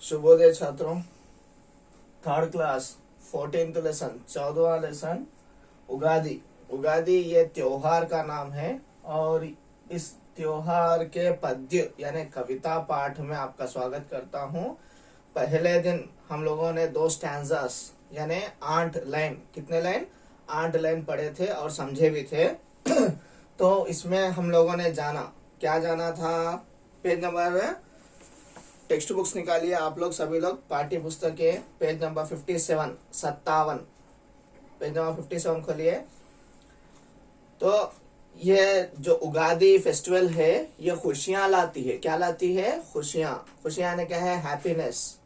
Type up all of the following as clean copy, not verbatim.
शुभोदय छात्रों। Third class 14th lesson 14वां lesson Ugadi. Ugadi ये त्योहार का नाम है और इस त्योहार के पद्य यानी कविता पाठ में आपका स्वागत करता हूँ। पहले दिन हम लोगों ने 2 स्टैंजास यानी 8 लाइन, कितने लाइन 8 लाइन पढ़े थे और समझे भी थे। तो इसमें हम लोगों ने क्या जाना था। पेज नंबर टेक्स्ट बुक्स निकालिए आप लोग सभी लोग, पाठ्य पुस्तक के पेज नंबर 57 पेज नंबर 57 खोलिए। तो ये जो उगादी फेस्टिवल है ये खुशियां लाती है। क्या लाती है? खुशियां। खुशियां ने क्या है? हैप्पीनेस।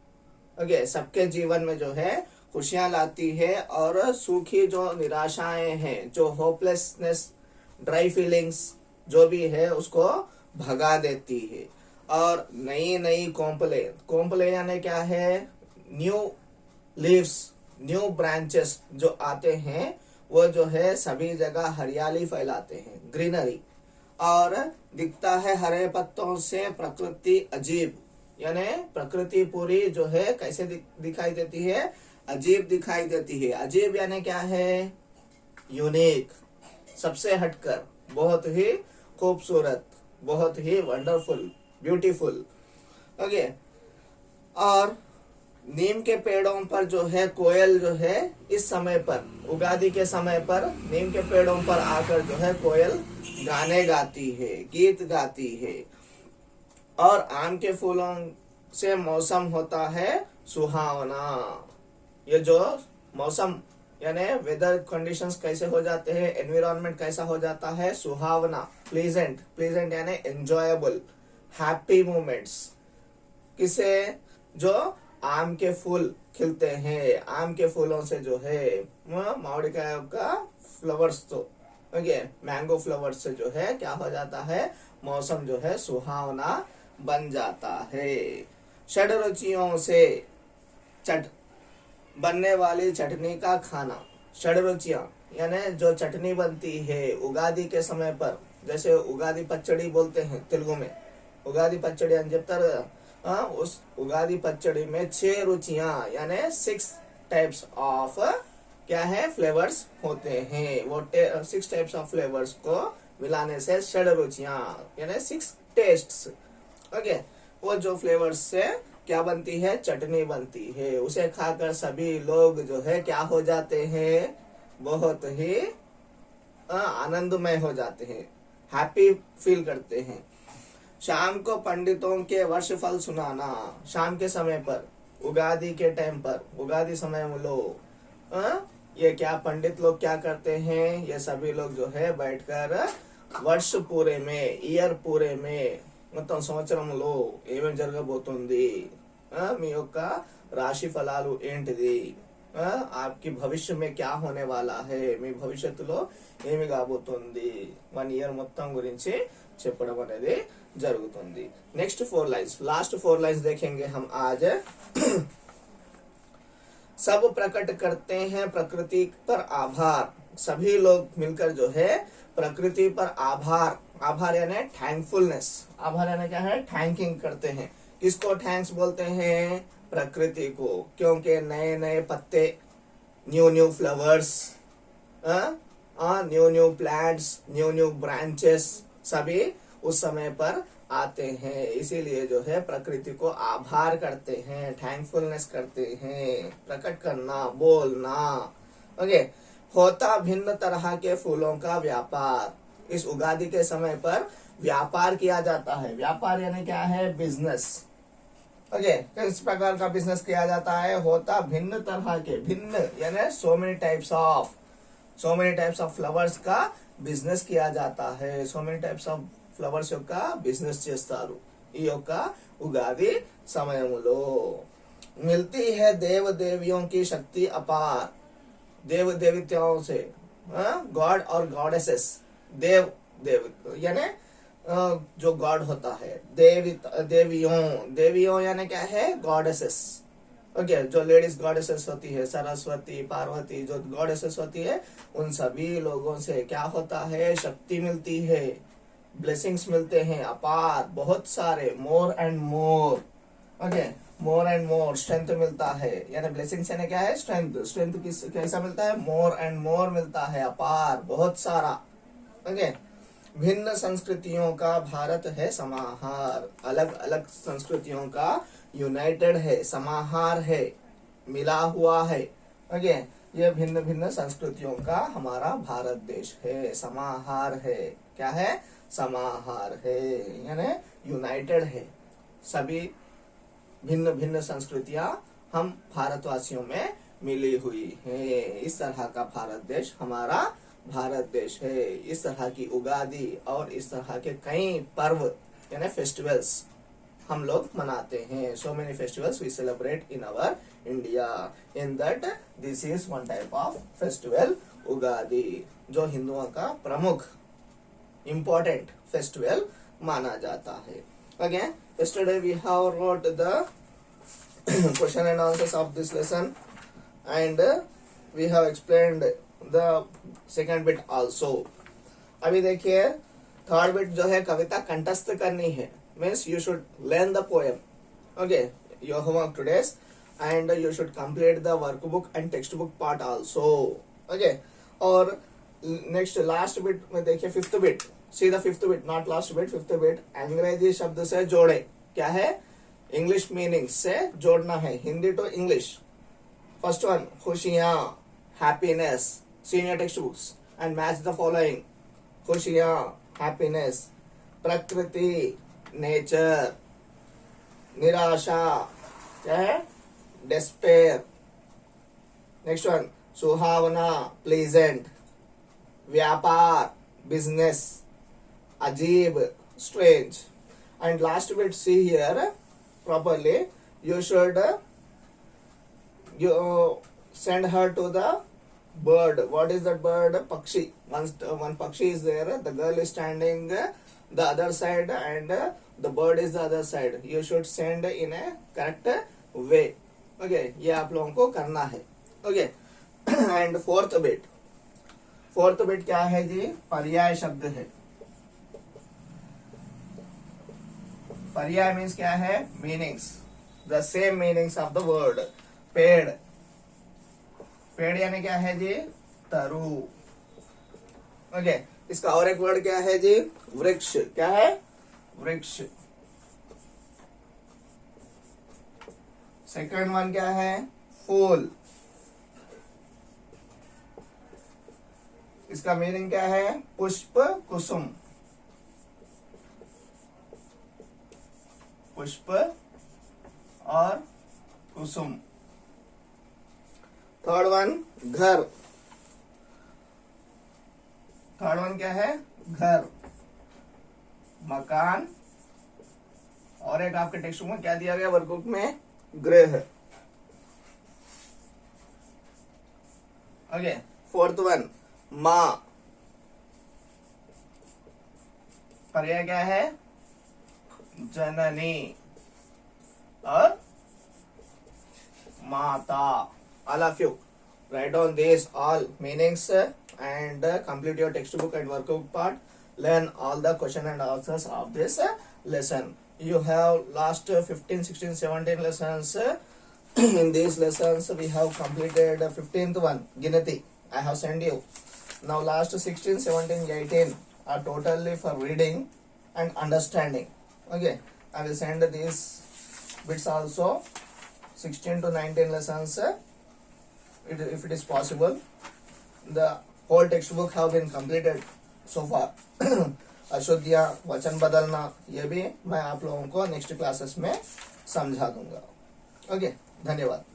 ओके, सबके जीवन में जो है खुशियां लाती है और सूखी जो निराशाएं हैं, जो होपलेसनेस, ड्राई फीलिंग्स जो भी है उसको भगा देती है। और नई नई कोम्पले यानी क्या है? न्यू लीव्स, न्यू ब्रांचेस जो आते हैं वो जो है सभी जगह हरियाली फैलाते हैं, ग्रीनरी। और दिखता है हरे पत्तों से प्रकृति अजीब, यानी प्रकृति पूरी जो है कैसे दिखाई देती है? अजीब दिखाई देती है। अजीब यानी क्या है? यूनिक, सबसे हटकर, बहुत ही खूबसूरत, बहुत ही वंडरफुल, ब्यूटीफुल। ओके। और नीम के पेड़ों पर जो है कोयल जो है इस समय पर, उगादी के समय पर नीम के पेड़ों पर आकर जो है कोयल गाने गाती है, गीत गाती है। और आम के फूलों से मौसम होता है सुहावना। ये जो मौसम यानी वेदर कंडीशंस कैसे हो जाते हैं, एनवायरनमेंट कैसा हो जाता है? सुहावना, प्लीजेंट। प्लीजेंट यानी एंजॉयबल, हैप्पी मोमेंट्स। किसे? जो आम के फूल खिलते हैं, आम के फूलों से जो है मावड़िकाय का फ्लावर्स, तो ओके, मैंगो फ्लावर्स से जो है क्या हो जाता है? मौसम जो है सुहावना बन जाता है। षड रुचियों से बनने वाली चटनी का खाना। षड रुचियां यानी जो चटनी बनती है उगादी के समय पर, जैसे उगादी पचड़ी बोलते हैं तेलुगु में। उगादी पचड़ी అని చెప్తారు। उस उगादी पचड़ी में 6 रुचियां यानी 6 टाइप्स ऑफ क्या है? फ्लेवर्स होते हैं। वो 6 टाइप्स ऑफ फ्लेवर्स को मिलाने से षड रुचियां यानी 6 टेस्ट्स। ओके, वो जो फ्लेवर्स से क्या बनती है? चटनी बनती है। उसे खाकर सभी लोग जो है क्या हो जाते हैं? बहुत ही आनंदमय हो जाते हैं, हैप्पी फील करते हैं। शाम को पंडितों के वर्षफल सुनाना। शाम के समय पर, उगादी के टाइम पर, उगादी समय में लोग ये क्या पंडित लोग क्या करते हैं? ये सभी लोग जो है बैठकर वर्ष पूरे में, ईयर पूरे में, మొత్తం సంవత్సరంలో ఏమేమి జరగబోతుంది, మీ యొక్క రాశి ఫలాలు ఏంటిది, आपकी भविष्य में क्या होने वाला है, మీ భవిష్యత్తులో ఏమి కాబోతుంది, 1 ఇయర్ మొత్తం గురించి చెప్పడం అనేది జరుగుతుంది। नेक्स्ट 4 लाइन्स, लास्ट 4 लाइन्स देखेंगे हम आज। सब प्रकट करते हैं प्रकृति पर आभार। सभी लोग मिलकर जो है प्रकृति पर आभार यानी थैंकफुलनेस। आभार यानी क्या है? थैंकिंग करते हैं। किसको थैंक्स बोलते हैं? प्रकृति को, क्योंकि नए नए पत्ते, new flowers, new plants, new branches सभी उस समय पर आते हैं। इसीलिए जो है प्रकृति को आभार करते हैं, थैंकफुलनेस करते हैं। प्रकट करना, बोलना। ओके। होता भिन्न तरह के फूलों का व्यापार। इस उगादी के समय पर व्यापार किया जाता है। व्यापार यानी क्या है? बिजनेस। ओके, किस प्रकार का बिजनेस किया जाता है? होता भिन्न तरह के, भिन्न यानी so many types of flowers का बिजनेस किया जाता है। So many types of flowers యొక్క బిజినెస్ చేస్తారు ఈ యొక్క ఉగాది సమయంలో। मिलती है देव देवियों की शक्ति अपार। देव देवताओं से, गॉड और गॉडेसेस, देव यानी जो गॉड होता है, देवियों यानी क्या है? गॉडेसेस। ओके, जो लेडीज गॉडेसेस होती है, सरस्वती, पार्वती, जो गॉडेसेस होती है, उन सभी लोगों से क्या होता है? शक्ति मिलती है, ब्लेसिंग्स मिलते हैं, अपार, बहुत सारे, more and more. Okay, more and more strength मिलता है, यानी ब्लेसिंग्स यानी क्या है, स्ट्रेंथ। स्ट्रेंथ किस कैसा मिलता है, मोर एंड मोर मिलता है, अपार, बहुत सारा। ओके, भिन्न संस्कृतियों का भारत है समाहार, अलग अलग संस्कृतियों का यूनाइटेड है, समाहार है, मिला हुआ है। ओके, ये भिन्न भिन्न संस्कृतियों का हमारा भारत देश है, समाहार है। क्या है, समाहार है, यानी यूनाइटेड है। सभी भिन्न भिन्न संस्कृतियां हम भारतवासियों में मिली हुई है। इस तरह का भारत देश हमारा भारत देश है। इस तरह की उगादी और इस तरह के कई पर्व यानी फेस्टिवल्स हम लोग मनाते हैं। So many festivals we celebrate in our India. In that this is one type of festival Ugadi, जो हिंदुओं का प्रमुख important festival माना जाता है। Again, yesterday we have wrote the question and answers of this lesson, and we have explained the second bit also. अभी देखिए third bit जो है, कविता कंठस्थ करनी है, means you should learn the poem. Okay, your homework today's, and you should complete the workbook and text book part also. Okay, और next last bit में देखिए fifth bit, see the fifth bit, not last bit, fifth bit, अंग्रेजी शब्द से जोड़े। क्या है, English meaning से जोड़ना है, Hindi to English. First one, खुशियां, happiness, see in your text books and match the following. खुशियां, हैप्पीनेस, प्रकृति, नेचर, निराशा, क्या है, डेस्पेयर। नेक्स्ट वन, सुहावना, प्लीजेंट, व्यापार, बिजनेस, अजीब, strange. And last bit, see here properly, you should you send her to the bird. What is that bird? Pakshi. One pakshi is there, the girl is standing the other side and the bird is the other side. You should send in a correct way. Okay, ये आप लोगों को करना है। Okay, and fourth bit क्या है जी, पर्याय शब्द है। पर्याय मीन्स क्या है, meanings, the same meanings of the word. पेड़, पेड़ यानी क्या है जी, तरु। ओके, इसका और एक वर्ड क्या है जी, वृक्ष। क्या है, वृक्ष। सेकंड वन क्या है, फूल। इसका मीनिंग क्या है, पुष्प, कुसुम। पुष्प और कुसुम। थर्ड वन, घर। थर्ड वन क्या है, घर, मकान। और एक आपके टेक्स्ट बुक में क्या दिया गया, वर्कबुक में, गृह। ओके, फोर्थ वन, माँ। पर्याय क्या है, जननी और माता। All of you write down these all meanings and complete your textbook and workbook part. Learn all the question and answers of this lesson. You have last 15, 16, 17 lessons. In these lessons we have completed 15th one, Ginati. I have sent you. Now last 16, 17, 18 are totally for reading and understanding. Okay, I will send these bits also, 16 to 19 lessons, if it is possible. The whole textbook have been completed so far. अशुद्धियाँ, वचन बदलना, ये भी मैं आप लोगों को next classes में समझा दूंगा। ओके, धन्यवाद।